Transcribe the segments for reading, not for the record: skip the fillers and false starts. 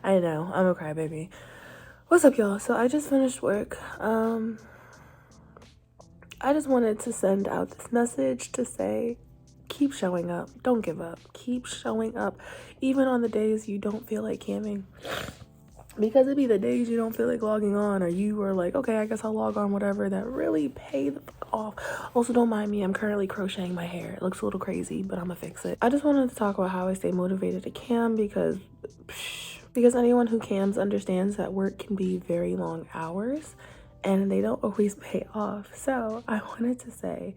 I know, I'm a crybaby. What's up, y'all? So I just finished work. I just wanted to send out this message to say, keep showing up. Don't give up. Keep showing up, even on the days you don't feel like camming. Because it be the days you don't feel like logging on, or you are like, okay, I guess I'll log on, whatever, that really pay the fuck off. Also, don't mind me, I'm currently crocheting my hair. It looks a little crazy, but I'm gonna fix it. I just wanted to talk about how I stay motivated to cam because anyone who cams understands that work can be very long hours and they don't always pay off. So I wanted to say,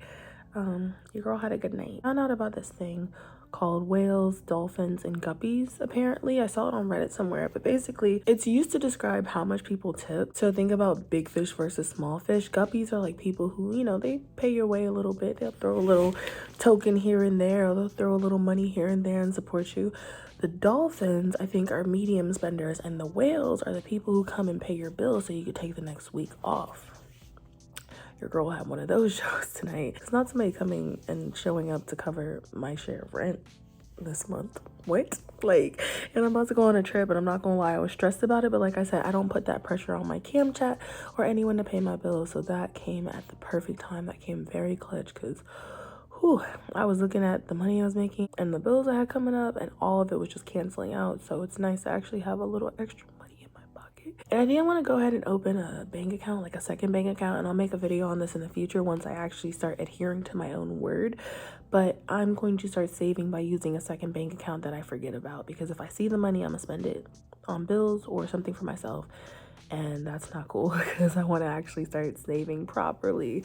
your girl had a good night. I found out about this thing called whales, dolphins, and guppies. Apparently, I saw it on Reddit somewhere, but basically, it's used to describe how much people tip. So think about big fish versus small fish. Guppies are like people who, you know, they pay your way a little bit. They'll throw a little token here and there, or they'll throw a little money here and there and support you. The dolphins, I think, are medium spenders, and the whales are the people who come and pay your bills so you could take the next week off. Your girl had one of those shows tonight. It's not somebody coming and showing up to cover my share of rent this month. What? Like, and I'm about to go on a trip, and I'm not gonna lie, I was stressed about it, but like I said, I don't put that pressure on my cam chat or anyone to pay my bills. So that came at the perfect time. That came very clutch because I was looking at the money I was making and the bills I had coming up, and all of it was just canceling out. So it's nice to actually have a little extra money in my pocket. And I think I want to go ahead and open a bank account, like a second bank account, and I'll make a video on this in the future once I actually start adhering to my own word. But I'm going to start saving by using a second bank account that I forget about, because if I see the money, I'm gonna spend it on bills or something for myself, and that's not cool because I want to actually start saving properly.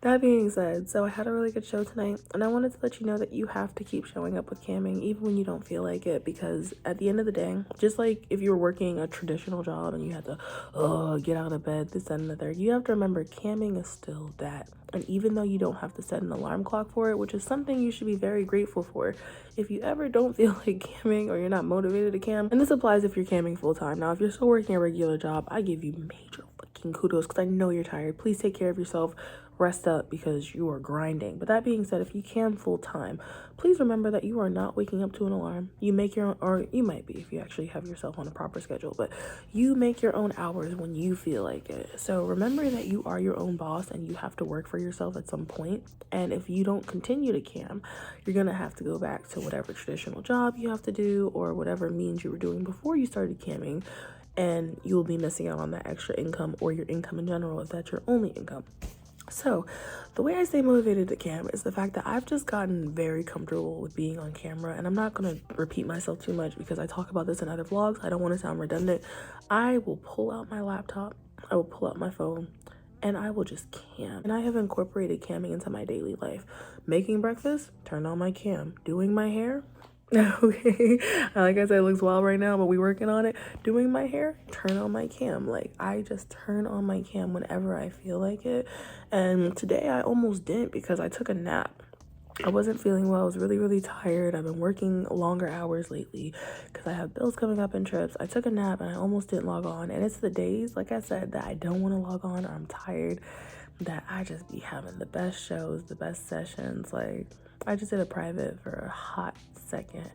That being said, so I had a really good show tonight, and I wanted to let you know that you have to keep showing up with camming even when you don't feel like it, because at the end of the day, just like if you were working a traditional job and you had to get out of bed, this, that, and the third, you have to remember camming is still that. And even though you don't have to set an alarm clock for it, which is something you should be very grateful for, if you ever don't feel like camming or you're not motivated to cam, and this applies if you're camming full-time. Now, if you're still working a regular job, I give you major fucking kudos because I know you're tired. Please take care of yourself. Rest up because you are grinding. But that being said, if you cam full time, please remember that you are not waking up to an alarm. You make your own, or you might be if you actually have yourself on a proper schedule, but you make your own hours when you feel like it. So remember that you are your own boss and you have to work for yourself at some point. And if you don't continue to cam, you're gonna have to go back to whatever traditional job you have to do or whatever means you were doing before you started camming, and you'll be missing out on that extra income or your income in general if that's your only income. So the way I stay motivated to cam is the fact that I've just gotten very comfortable with being on camera, and I'm not going to repeat myself too much because I talk about this in other vlogs. I don't want to sound redundant. I will pull out my laptop, I will pull out my phone, and I will just cam. And I have incorporated camming into my daily life. Making breakfast, turn on my cam. Doing my hair, okay, like I said, it looks wild right now, but we working on it. Doing my hair, turn on my cam. Like, I just turn on my cam whenever I feel like it. And today I almost didn't because I took a nap. I wasn't feeling well. I was really tired. I've been working longer hours lately because I have bills coming up and trips. I took a nap and I almost didn't log on. And it's the days, like I said, that I don't want to log on or I'm tired, that I just be having the best shows, the best sessions. Like, I just did a private for a hot second,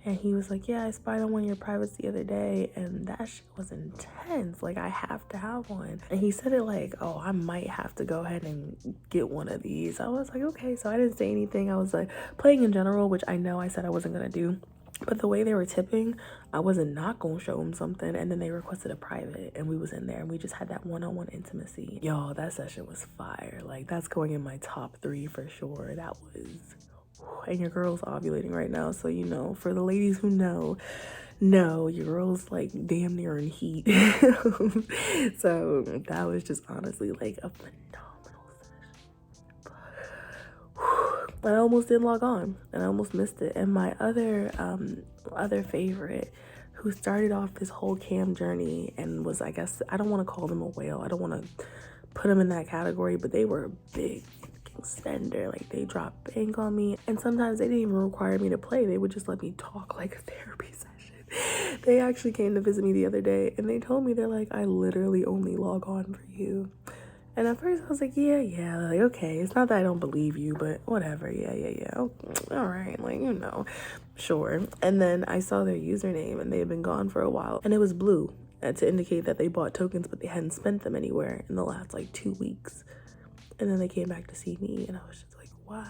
and he was like, yeah, I spied on one of your privates the other day, and that shit was intense. Like, I have to have one. And he said it like, oh, I might have to go ahead and get one of these. I was like, okay. So I didn't say anything. I was like playing in general, which I know I said I wasn't gonna do. But the way they were tipping, I wasn't not gonna show them something. And then they requested a private, and we was in there, and we just had that one-on-one intimacy. Y'all, that session was fire. Like, that's going in my top 3 for sure. That was, and your girl's ovulating right now, so you know, for the ladies who know, your girl's like damn near in heat. So that was just honestly like a phenomenal session. I almost didn't log on and I almost missed it. And my other favorite, who started off this whole cam journey and was, I guess, I don't want to call them a whale, I don't want to put them in that category, but they were a big spender. Like, they dropped bank on me, and sometimes they didn't even require me to play. They would just let me talk like a therapy session. They actually came to visit me the other day and they told me, they're like, I literally only log on for you. And at first I was like, yeah, like, okay. It's not that I don't believe you, but whatever. Yeah. Oh, all right. Like, sure. And then I saw their username and they had been gone for a while. And it was blue to indicate that they bought tokens, but they hadn't spent them anywhere in the last like 2 weeks. And then they came back to see me and I was just like, why?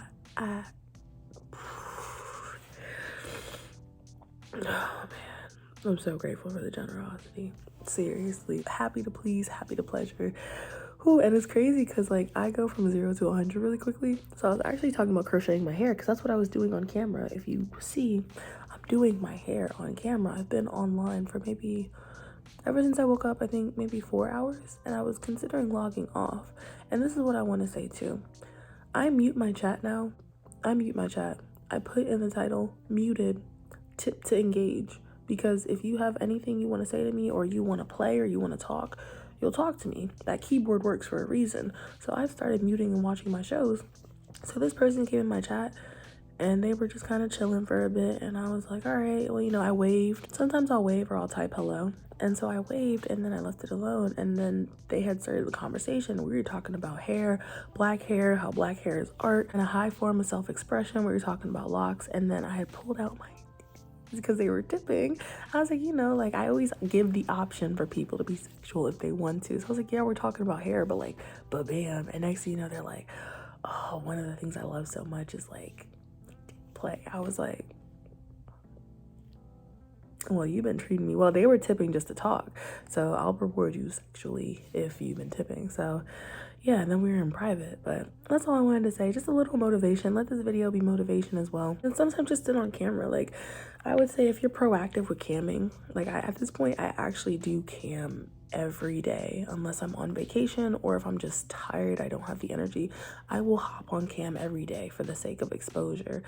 Oh man, I'm so grateful for the generosity. Seriously, happy to please, happy to pleasure. And it's crazy because like I go from 0 to 100 really quickly. So I was actually talking about crocheting my hair because that's what I was doing on camera. If you see, I'm doing my hair on camera. I've been online for maybe ever since I woke up, I think maybe 4 hours, and I was considering logging off. And this is what I want to say too. I mute my chat now. I mute my chat. I put in the title muted, tip to engage, because if you have anything you want to say to me or you want to play or you want to talk, you'll talk to me. That keyboard works for a reason. So I started muting and watching my shows. So this person came in my chat and they were just kind of chilling for a bit, and I was like, all right, well, I waved. Sometimes I'll wave or I'll type hello. And so I waved and then I left it alone, and then they had started the conversation. We were talking about hair, black hair, how black hair is art and a high form of self-expression. We were talking about locks, and then I had pulled out my because they were tipping. I was like, like I always give the option for people to be sexual if they want to. So I was like, yeah, we're talking about hair, but bam. And next thing you know, they're like, oh, one of the things I love so much is like play. I was like, well, you've been treating me well. They were tipping just to talk, so I'll reward you sexually if you've been tipping. So yeah, and then we were in private, but that's all I wanted to say. Just a little motivation. Let this video be motivation as well. And sometimes just sit on camera. Like I would say if you're proactive with camming, like at this point, I actually do cam every day unless I'm on vacation or if I'm just tired, I don't have the energy. I will hop on cam every day for the sake of exposure.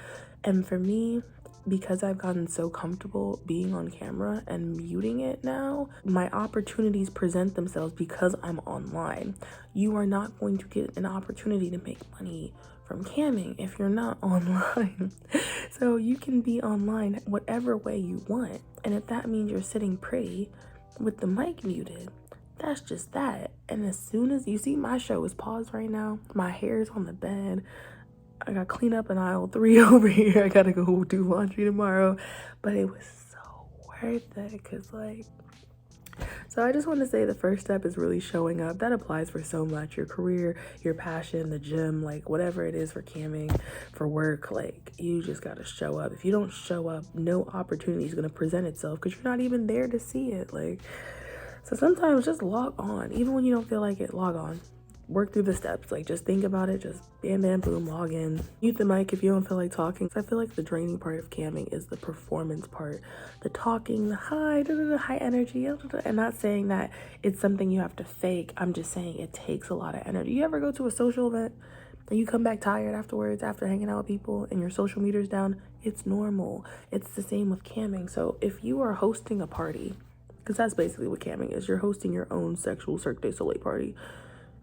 And for me, because I've gotten so comfortable being on camera and muting it now, my opportunities present themselves because I'm online. You are not going to get an opportunity to make money from camming if you're not online. So you can be online whatever way you want. And if that means you're sitting pretty with the mic muted, that's just that. And as soon as you see, my show is paused right now, my hair is on the bed, I got clean up in aisle 3 over here. I gotta go do laundry tomorrow. But it was so worth it because so I just want to say the first step is really showing up. That applies for so much. Your career, your passion, the gym, like whatever it is for camming, for work, like you just gotta show up. If you don't show up, no opportunity is gonna present itself because you're not even there to see it. So sometimes just log on. Even when you don't feel like it, log on. Work through the steps. Just think about it. Just bam, bam, boom, log in. Mute the mic if you don't feel like talking. I feel like the draining part of camming is the performance part. The talking, the high energy. And not saying that it's something you have to fake. I'm just saying it takes a lot of energy. You ever go to a social event and you come back tired afterwards after hanging out with people and your social meter's down? It's normal. It's the same with camming. So if you are hosting a party, because that's basically what camming is, you're hosting your own sexual Cirque du Soleil party.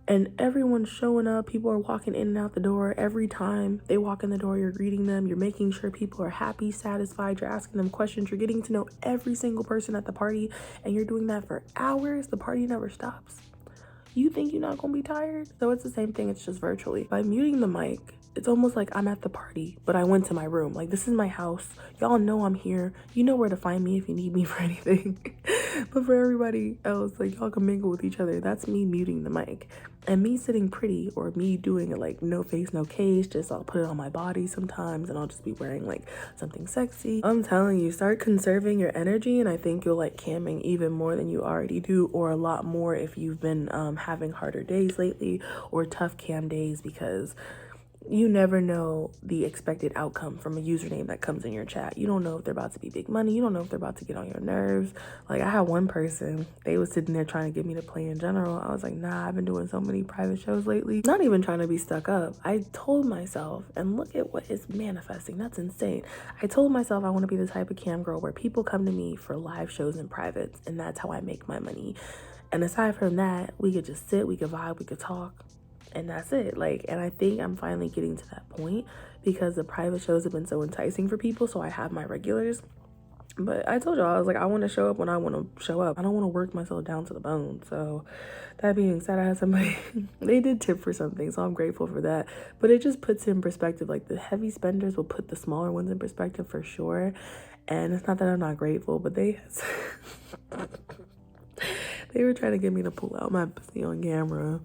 And everyone's showing up. People are walking in and out the door. Every time they walk in the door, you're greeting them. You're making sure people are happy, satisfied. You're asking them questions. You're getting to know every single person at the party. And you're doing that for hours. The party never stops. You think you're not going to be tired? So it's the same thing. It's just virtually. By muting the mic, it's almost like I'm at the party, but I went to my room. This is my house. Y'all know I'm here. You know where to find me if you need me for anything. But for everybody else, y'all can mingle with each other. That's me muting the mic. And me sitting pretty, or me doing it no face, no case, just I'll put it on my body sometimes and I'll just be wearing something sexy. I'm telling you, start conserving your energy and I think you'll like camming even more than you already do, or a lot more if you've been having harder days lately or tough cam days, because you never know the expected outcome from a username that comes in your chat. You don't know if they're about to be big money. You don't know if they're about to get on your nerves. I had one person, they was sitting there trying to get me to play in general. I was like, nah, I've been doing so many private shows lately. Not even trying to be stuck up. I told myself, and look at what is manifesting. That's insane. I told myself I want to be the type of cam girl where people come to me for live shows and privates, and that's how I make my money. And aside from that, we could just sit, we could vibe, we could talk. And that's it. And I think I'm finally getting to that point because the private shows have been so enticing for people. So I have my regulars. But I told y'all, I was like, I want to show up when I want to show up. I don't want to work myself down to the bone. So that being said, I had somebody, they did tip for something, so I'm grateful for that. But it just puts in perspective. Like, the heavy spenders will put the smaller ones in perspective for sure. And it's not that I'm not grateful, but they they were trying to get me to pull out my pussy on camera.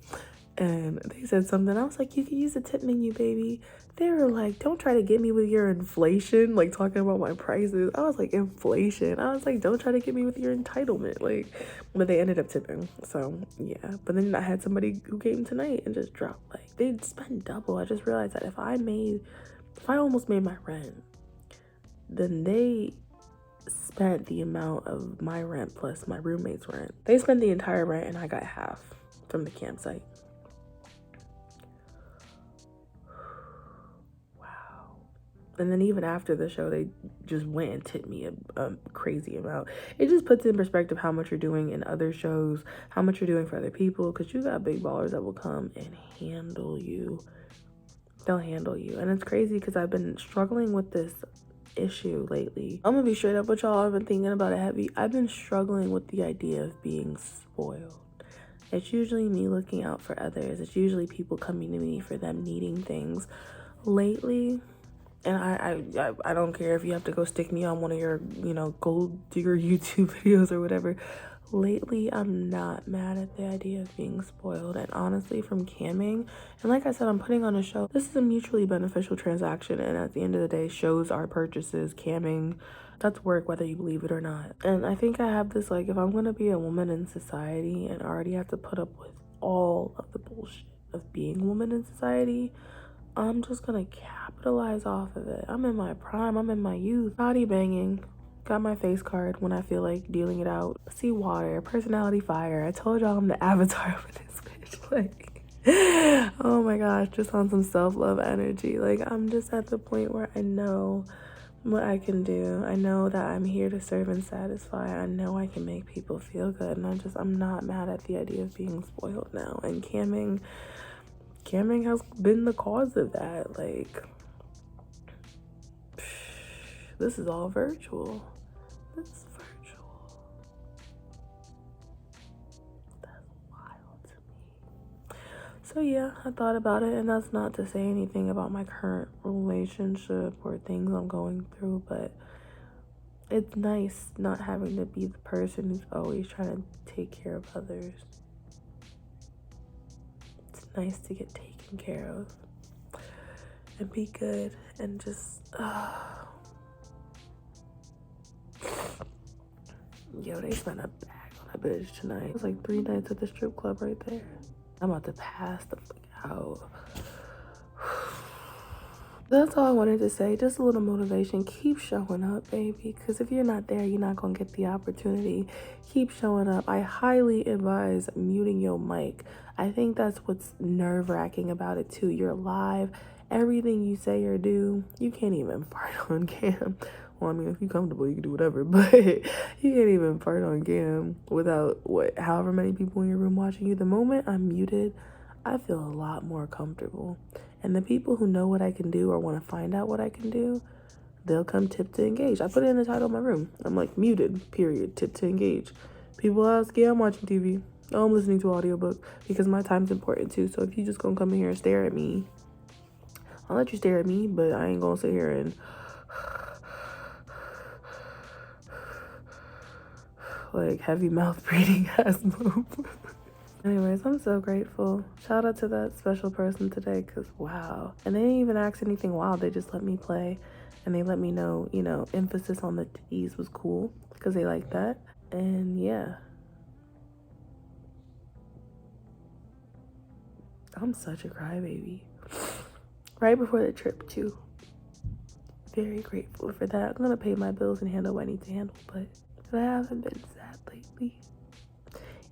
And they said something. I was like, you can use the tip menu, baby. They were like, don't try to get me with your inflation, like talking about my prices. I was like, inflation. I was like, don't try to get me with your entitlement. Like, but they ended up tipping. So yeah. But then I had somebody who came tonight and just dropped, like, they'd spend double. I just realized that if I almost made my rent, then they spent the amount of my rent plus my roommate's rent. They spent the entire rent and I got half from the campsite. And then even after the show, they just went and tipped me a crazy amount. It just puts in perspective how much you're doing in other shows, how much you're doing for other people, because you got big ballers that will come and handle you. They'll handle you. And it's crazy because I've been struggling with this issue lately. I'm gonna be straight up with y'all. I've been thinking about it heavy. I've been struggling with the idea of being spoiled. It's usually me looking out for others. It's usually people coming to me for them needing things. Lately, and I don't care if you have to go stick me on one of your, gold digger YouTube videos or whatever. Lately, I'm not mad at the idea of being spoiled. And honestly, from camming, and like I said, I'm putting on a show. This is a mutually beneficial transaction. And at the end of the day, shows are purchases. Camming, that's work, whether you believe it or not. And I think I have this, like, if I'm going to be a woman in society and already have to put up with all of the bullshit of being a woman in society, I'm just gonna capitalize off of it. I'm in my prime, I'm in my youth. Body banging. Got my face card when I feel like dealing it out. Sea water, personality fire. I told y'all I'm the avatar for this bitch. Like, oh my gosh, just on some self-love energy. Like, I'm just at the point where I know what I can do. I know that I'm here to serve and satisfy. I know I can make people feel good. And I'm not mad at the idea of being spoiled now. And camming has been the cause of that. Like, this is all virtual. This is virtual. That's wild to me. So yeah, I thought about it, and that's not to say anything about my current relationship or things I'm going through, but it's nice not having to be the person who's always trying to take care of others. It's nice to get taken care of and be good and just yo, they spent a bag on a bitch tonight. It was like 3 nights at the strip club right there. I'm about to pass the fuck out. That's all I wanted to say. Just a little motivation. Keep showing up, baby. Because if you're not there, you're not going to get the opportunity. Keep showing up. I highly advise muting your mic. I think that's what's nerve-wracking about it, too. You're live. Everything you say or do, you can't even fart on cam. Well, I mean, if you're comfortable, you can do whatever. But you can't even fart on cam without, however many people in your room watching you. The moment I'm muted, I feel a lot more comfortable. And the people who know what I can do or want to find out what I can do, they'll come tip to engage. I put it in the title of my room. I'm like, muted, period, tip to engage. People ask, yeah, I'm watching TV. Oh, I'm listening to an audiobook because my time's important too. So if you just gonna come in here and stare at me, I'll let you stare at me, but I ain't gonna sit here and like heavy mouth breathing ass move. Anyways, I'm so grateful. Shout out to that special person today, because wow. And they didn't even ask anything wild. They just let me play. And they let me know, emphasis on the T's was cool, because they like that. And yeah. I'm such a crybaby. Right before the trip, too. Very grateful for that. I'm going to pay my bills and handle what I need to handle, but I haven't been sad lately.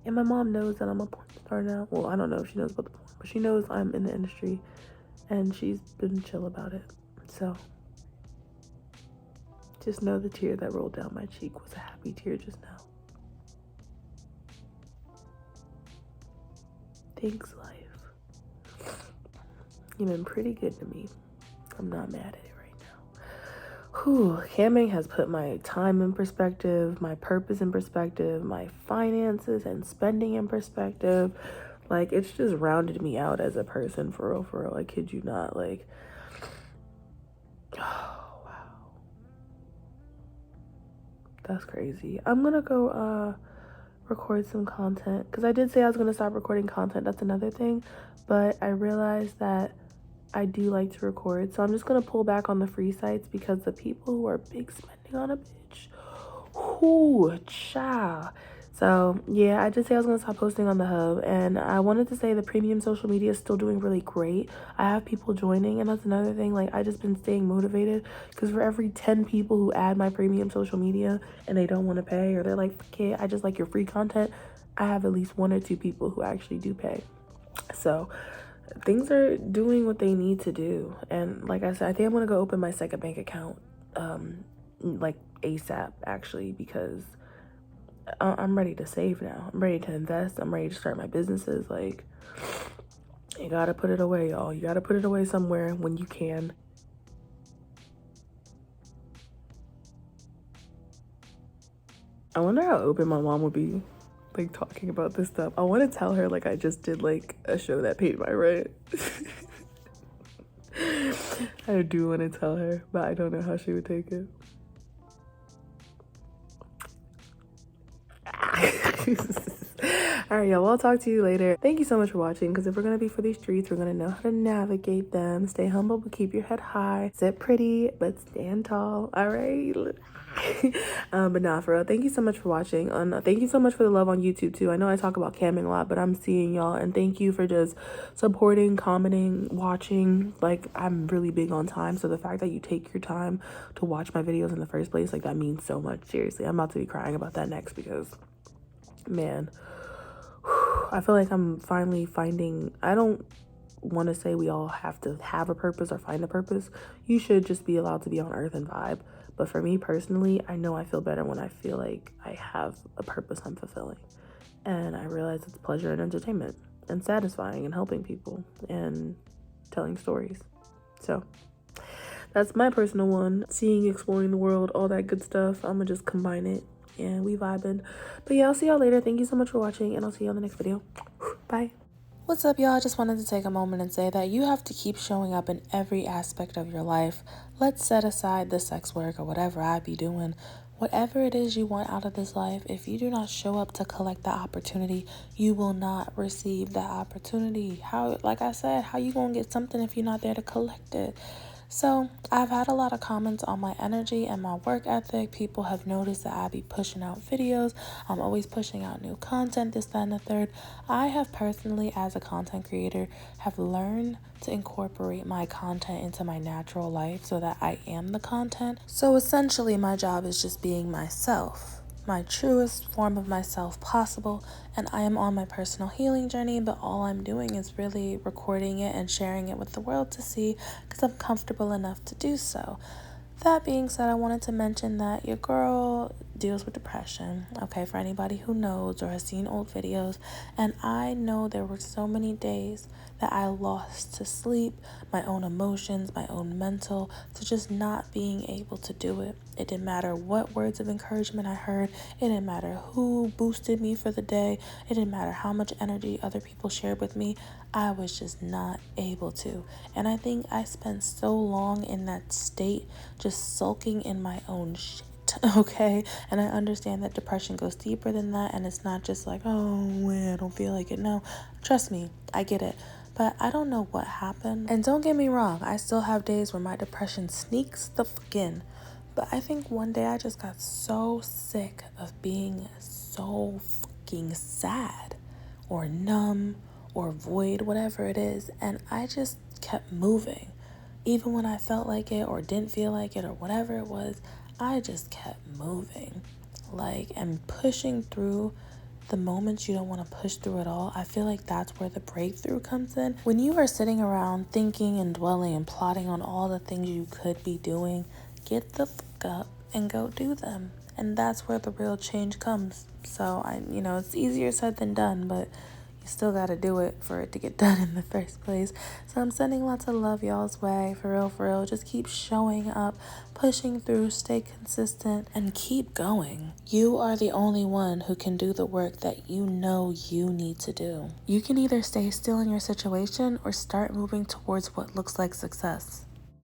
And my mom knows that I'm a porn star now. Well, I don't know if she knows about the porn, but she knows I'm in the industry, and she's been chill about it. So just know the tear that rolled down my cheek was a happy tear just now. Thanks, life. You've been pretty good to me. I'm not mad at it right now. Camming has put my time in perspective, my purpose in perspective, my finances and spending in perspective. Like, it's just rounded me out as a person, for real, for real. I kid you not. Like, oh, wow. That's crazy. I'm gonna go record some content, because I did say I was gonna stop recording content. That's another thing. But I realized that I do like to record, so I'm just gonna pull back on the free sites, because the people who are big spending on a bitch, whoo, child. So yeah, I did say I was gonna stop posting on the hub, and I wanted to say the premium social media is still doing really great. I have people joining, and that's another thing. Like, I just been staying motivated, because for every 10 people who add my premium social media and they don't want to pay, or they're like, "Okay, I just like your free content," I have at least 1 or 2 people who actually do pay. So things are doing what they need to do. And like I said, I think I'm gonna go open my second bank account like ASAP, actually, because I'm ready to save now. I'm ready to invest. I'm ready to start my businesses. Like, you gotta put it away, y'all. You gotta put it away somewhere when you can. I wonder how open my mom would be, like, talking about this stuff. I want to tell her, like, I just did, like, a show that paid my rent. I do want to tell her, but I don't know how she would take it. All right, y'all. Well, I'll talk to you later. Thank you so much for watching, because if we're going to be for these streets, we're going to know how to navigate them. Stay humble, but keep your head high. Sit pretty, but stand tall. All right? But nah, for real, thank you so much for watching. Thank you so much for the love on YouTube, too. I know I talk about camming a lot, but I'm seeing y'all. And thank you for just supporting, commenting, watching. Like, I'm really big on time. So the fact that you take your time to watch my videos in the first place, like, that means so much. Seriously, I'm about to be crying about that next, because, man, I feel like I'm finally finding, I don't want to say we all have to have a purpose or find a purpose. You should just be allowed to be on earth and vibe. But for me personally, I know I feel better when I feel like I have a purpose I'm fulfilling. And I realize it's pleasure and entertainment and satisfying and helping people and telling stories. So that's my personal one. Seeing, exploring the world, all that good stuff. I'm gonna just combine it and we vibing. But yeah, I'll see y'all later. Thank you so much for watching, and I'll see you on the next video. Bye. What's up, y'all? I just wanted to take a moment and say that you have to keep showing up in every aspect of your life. Let's set aside the sex work or whatever I be doing. Whatever it is you want out of this life, if you do not show up to collect the opportunity, you will not receive that opportunity. How, like I said, how you gonna get something if you're not there to collect it? So I've had a lot of comments on my energy and my work ethic. People have noticed that I be pushing out videos. I'm always pushing out new content, this, that, and the third. I have personally, as a content creator, have learned to incorporate my content into my natural life so that I am the content. So essentially, my job is just being myself, my truest form of myself possible, and I am on my personal healing journey, but all I'm doing is really recording it and sharing it with the world to see, because I'm comfortable enough to do so. That being said, I wanted to mention that your girl deals with depression, okay, for anybody who knows or has seen old videos. And I know there were so many days that I lost to sleep, my own emotions, my own mental, to just not being able to do it. It didn't matter what words of encouragement I heard. It didn't matter who boosted me for the day. It didn't matter how much energy other people shared with me. I was just not able to. And I think I spent so long in that state, just sulking in my own shit. Okay, and I understand that depression goes deeper than that, and it's not just like, oh man, I don't feel like it. No, trust me, I get it, but I don't know what happened. And don't get me wrong, I still have days where my depression sneaks the fuck in, but I think one day I just got so sick of being so fucking sad or numb or void, whatever it is, and I just kept moving. Even when I felt like it or didn't feel like it or whatever it was, I just kept moving, like, and pushing through the moments you don't want to push through at all. I feel like that's where the breakthrough comes in. When you are sitting around thinking and dwelling and plotting on all the things you could be doing, get the fuck up and go do them. And that's where the real change comes. So it's easier said than done, but You still got to do it for it to get done in the first place. So I'm sending lots of love y'all's way. For real, for real. Just keep showing up, pushing through, stay consistent, and keep going. You are the only one who can do the work that you know you need to do. You can either stay still in your situation or start moving towards what looks like success.